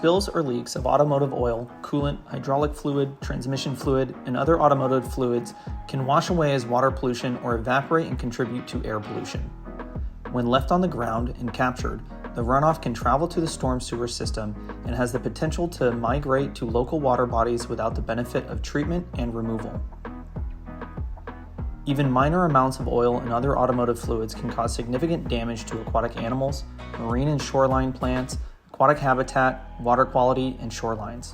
Spills or leaks of automotive oil, coolant, hydraulic fluid, transmission fluid, and other automotive fluids can wash away as water pollution or evaporate and contribute to air pollution. When left on the ground and captured, the runoff can travel to the storm sewer system and has the potential to migrate to local water bodies without the benefit of treatment and removal. Even minor amounts of oil and other automotive fluids can cause significant damage to aquatic animals, marine and shoreline plants, aquatic habitat, water quality, and shorelines.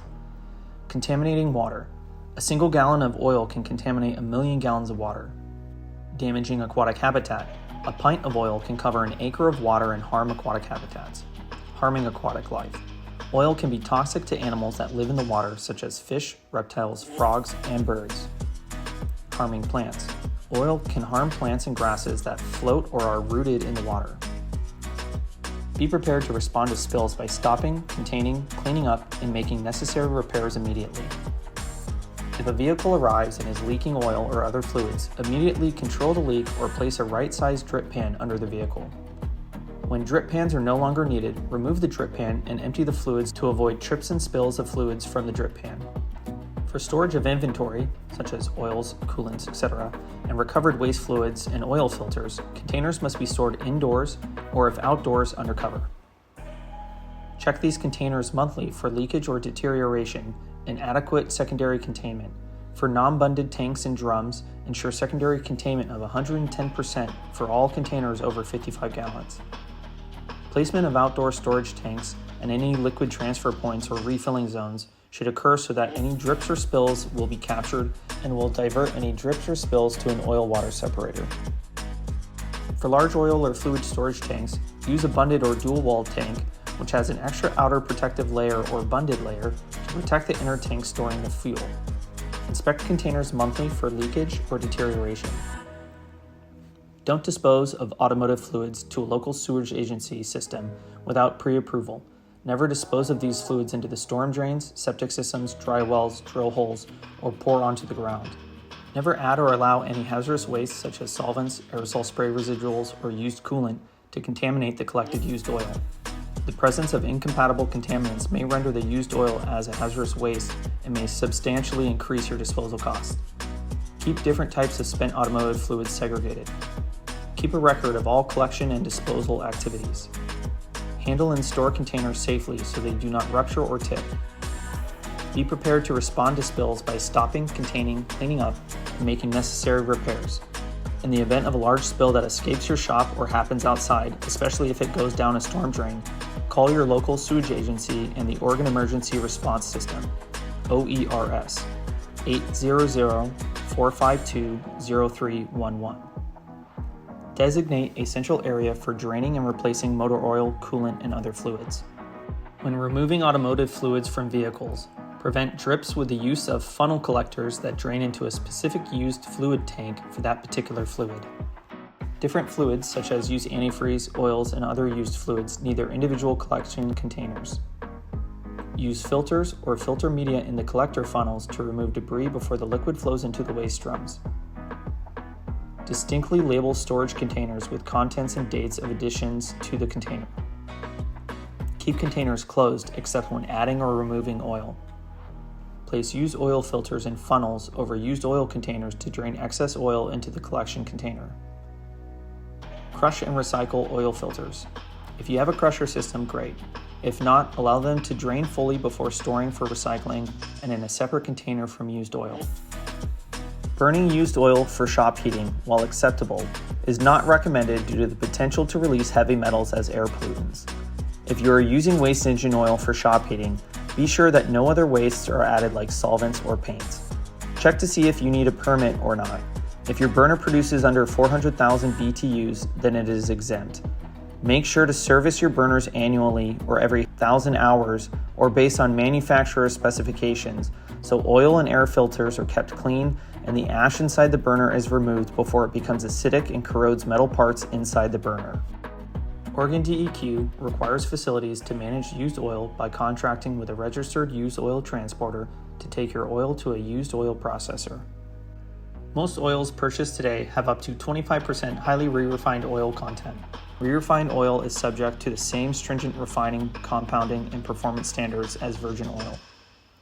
Contaminating water. A single gallon of oil can contaminate 1 million gallons of water. Damaging aquatic habitat. A pint of oil can cover an acre of water and harm aquatic habitats. Harming aquatic life. Oil can be toxic to animals that live in the water, such as fish, reptiles, frogs, and birds. Harming plants. Oil can harm plants and grasses that float or are rooted in the water. Be prepared to respond to spills by stopping, containing, cleaning up, and making necessary repairs immediately. If a vehicle arrives and is leaking oil or other fluids, immediately control the leak or place a right-sized drip pan under the vehicle. When drip pans are no longer needed, remove the drip pan and empty the fluids to avoid trips and spills of fluids from the drip pan. For storage of inventory, such as oils, coolants, etc., and recovered waste fluids and oil filters, containers must be stored indoors or if outdoors under cover. Check these containers monthly for leakage or deterioration and adequate secondary containment. For non-bunded tanks and drums, ensure secondary containment of 110% for all containers over 55 gallons. Placement of outdoor storage tanks and any liquid transfer points or refilling zones should occur so that any drips or spills will be captured and will divert any drips or spills to an oil-water separator. For large oil or fluid storage tanks, use a bunded or dual-walled tank which has an extra outer protective layer or bunded layer to protect the inner tank storing the fuel. Inspect containers monthly for leakage or deterioration. Don't dispose of automotive fluids to a local sewage agency system without pre-approval. Never dispose of these fluids into the storm drains, septic systems, dry wells, drill holes, or pour onto the ground. Never add or allow any hazardous waste such as solvents, aerosol spray residuals, or used coolant to contaminate the collected used oil. The presence of incompatible contaminants may render the used oil as a hazardous waste and may substantially increase your disposal costs. Keep different types of spent automotive fluids segregated. Keep a record of all collection and disposal activities. Handle and store containers safely so they do not rupture or tip. Be prepared to respond to spills by stopping, containing, cleaning up, and making necessary repairs. In the event of a large spill that escapes your shop or happens outside, especially if it goes down a storm drain, call your local sewage agency and the Oregon Emergency Response System, OERS, 800-452-0311. Designate a central area for draining and replacing motor oil, coolant, and other fluids. When removing automotive fluids from vehicles, prevent drips with the use of funnel collectors that drain into a specific used fluid tank for that particular fluid. Different fluids, such as used antifreeze, oils, and other used fluids, need their individual collection containers. Use filters or filter media in the collector funnels to remove debris before the liquid flows into the waste drums. Distinctly label storage containers with contents and dates of additions to the container. Keep containers closed except when adding or removing oil. Place used oil filters in funnels over used oil containers to drain excess oil into the collection container. Crush and recycle oil filters. If you have a crusher system, great. If not, allow them to drain fully before storing for recycling and in a separate container from used oil. Burning used oil for shop heating, while acceptable, is not recommended due to the potential to release heavy metals as air pollutants. If you are using waste engine oil for shop heating, be sure that no other wastes are added like solvents or paints. Check to see if you need a permit or not. If your burner produces under 400,000 BTUs, then it is exempt. Make sure to service your burners annually or every 1,000 hours or based on manufacturer specifications, so oil and air filters are kept clean and the ash inside the burner is removed before it becomes acidic and corrodes metal parts inside the burner. Oregon DEQ requires facilities to manage used oil by contracting with a registered used oil transporter to take your oil to a used oil processor. Most oils purchased today have up to 25% highly re-refined oil content. Re-refined oil is subject to the same stringent refining, compounding, and performance standards as virgin oil.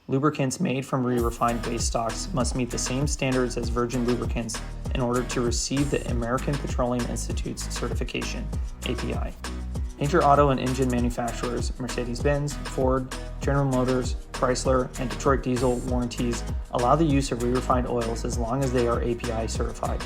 Lubricants made from re-refined base stocks must meet the same standards as virgin lubricants in order to receive the American Petroleum Institute's certification, API. Major auto and engine manufacturers, Mercedes-Benz, Ford, General Motors, Chrysler, and Detroit Diesel warranties allow the use of re-refined oils as long as they are API certified.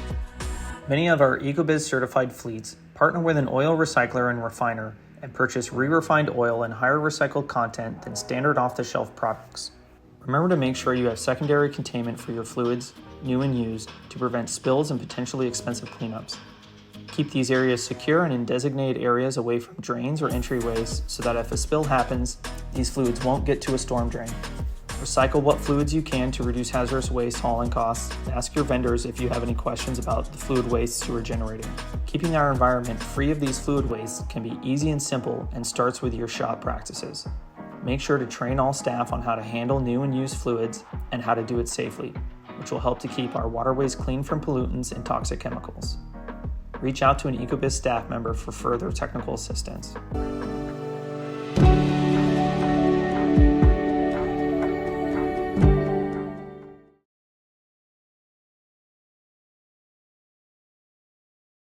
Many of our EcoBiz certified fleets partner with an oil recycler and refiner and purchase re-refined oil in higher recycled content than standard off-the-shelf products. Remember to make sure you have secondary containment for your fluids, new and used, to prevent spills and potentially expensive cleanups. Keep these areas secure and in designated areas away from drains or entryways so that if a spill happens, these fluids won't get to a storm drain. Recycle what fluids you can to reduce hazardous waste hauling costs, and ask your vendors if you have any questions about the fluid wastes you are generating. Keeping our environment free of these fluid wastes can be easy and simple and starts with your shop practices. Make sure to train all staff on how to handle new and used fluids and how to do it safely, which will help to keep our waterways clean from pollutants and toxic chemicals. Reach out to an EcoBiz staff member for further technical assistance.